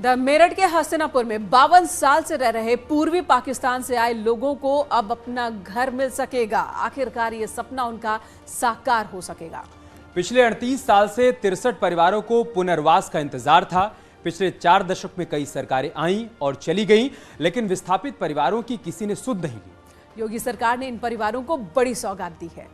मेरठ के हस्तिनापुर में 52 साल से रह रहे पूर्वी पाकिस्तान से आए लोगों को अब अपना घर मिल सकेगा। आखिरकार ये सपना उनका साकार हो सकेगा। पिछले 38 साल से 63 परिवारों को पुनर्वास का इंतजार था। पिछले 4 दशक में कई सरकारें आईं और चली गईं, लेकिन विस्थापित परिवारों की किसी ने सुध नहीं ली। योगी सरकार ने इन परिवारों को बड़ी सौगात दी है।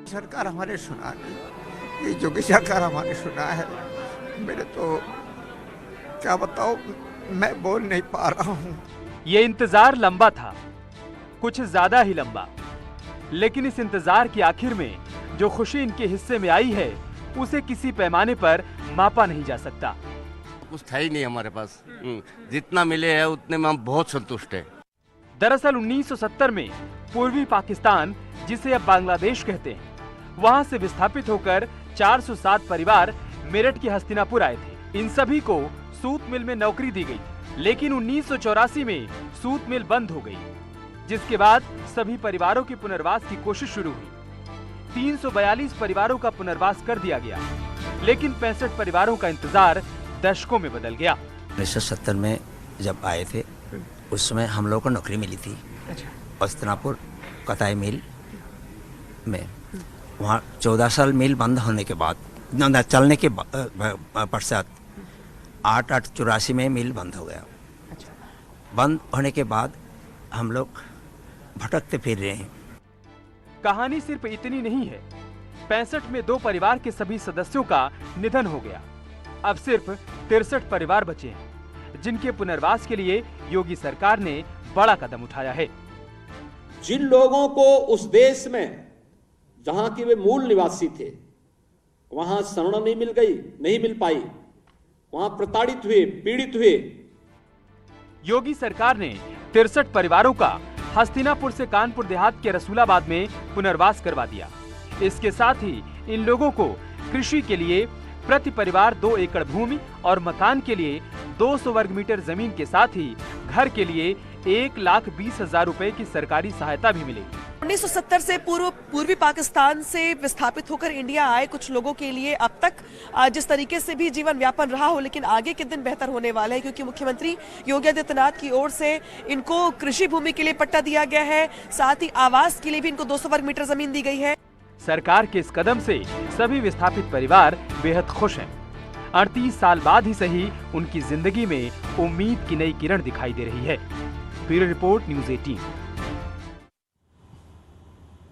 सरकार हमारे सुना नहीं, ये योगी सरकार हमारे सुना है। मेरे तो क्या बताओ, मैं बोल नहीं पा रहा हूँ। ये इंतजार लंबा था, कुछ ज्यादा ही लंबा, लेकिन इस इंतजार की आखिर में जो खुशी इनके हिस्से में आई है उसे किसी पैमाने पर मापा नहीं जा सकता। कुछ था ही नहीं हमारे पास, जितना मिले है उतने में हम बहुत संतुष्ट हैं। दरअसल 1970 में पूर्वी पाकिस्तान, जिसे अब बांग्लादेश कहते हैं, वहां से विस्थापित होकर 407 परिवार मेरठ के हस्तिनापुर आए थे। इन सभी को सूत मिल में नौकरी दी गई, लेकिन 1984 में सूत मिल बंद हो गई, जिसके बाद सभी परिवारों के पुनर्वास की कोशिश शुरू हुई। 342 परिवारों का पुनर्वास कर दिया गया, लेकिन 65 परिवारों का इंतजार दशकों में बदल गया। 1970 में जब आए थे उस समय हम लोगों को नौकरी मिली थी हस्तिनापुर कताई मिल में। वहाँ 14 साल मिल बंद होने के बाद, चलने के पश्चात 8/8/84 में मिल बंद हो गया। बंद होने के बाद हम लोग भटकते फिर रहे हैं। कहानी सिर्फ इतनी नहीं है। 65 में 2 परिवार के सभी सदस्यों का निधन हो गया। अब सिर्फ 63 परिवार बचे हैं, जिनके पुनर्वास के लिए योगी सरकार ने बड़ा कदम उठाया है। जिन लोगों को उस देश में जहां की वे मूल निवासी थे, वहां शरण नहीं मिल पाई, वहां प्रताड़ित हुए, पीड़ित हुए। योगी सरकार ने 63 परिवारों का हस्तिनापुर से कानपुर देहात के रसूलाबाद में पुनर्वास करवा दिया। इसके साथ ही इन लोगों को कृषि के लिए प्रति परिवार 2 एकड़ भूमि और मकान के लिए 200 वर्ग मीटर जमीन के साथ ही घर के लिए 1,20,000 रुपए की सरकारी सहायता भी मिलेगी। 1970 से पूर्वी पाकिस्तान से विस्थापित होकर इंडिया आए कुछ लोगों के लिए अब तक जिस तरीके से भी जीवन यापन रहा हो, लेकिन आगे के दिन बेहतर होने वाले हैं, क्योंकि मुख्यमंत्री योगी आदित्यनाथ की ओर से इनको कृषि भूमि के लिए पट्टा दिया गया है, साथ ही आवास के लिए भी इनको 200 वर्ग मीटर जमीन दी गई है। सरकार के इस कदम से सभी विस्थापित परिवार बेहद खुश हैं। 38 साल बाद ही सही उनकी जिंदगी में उम्मीद की नई किरण दिखाई दे रही है। Bureau report, news 18।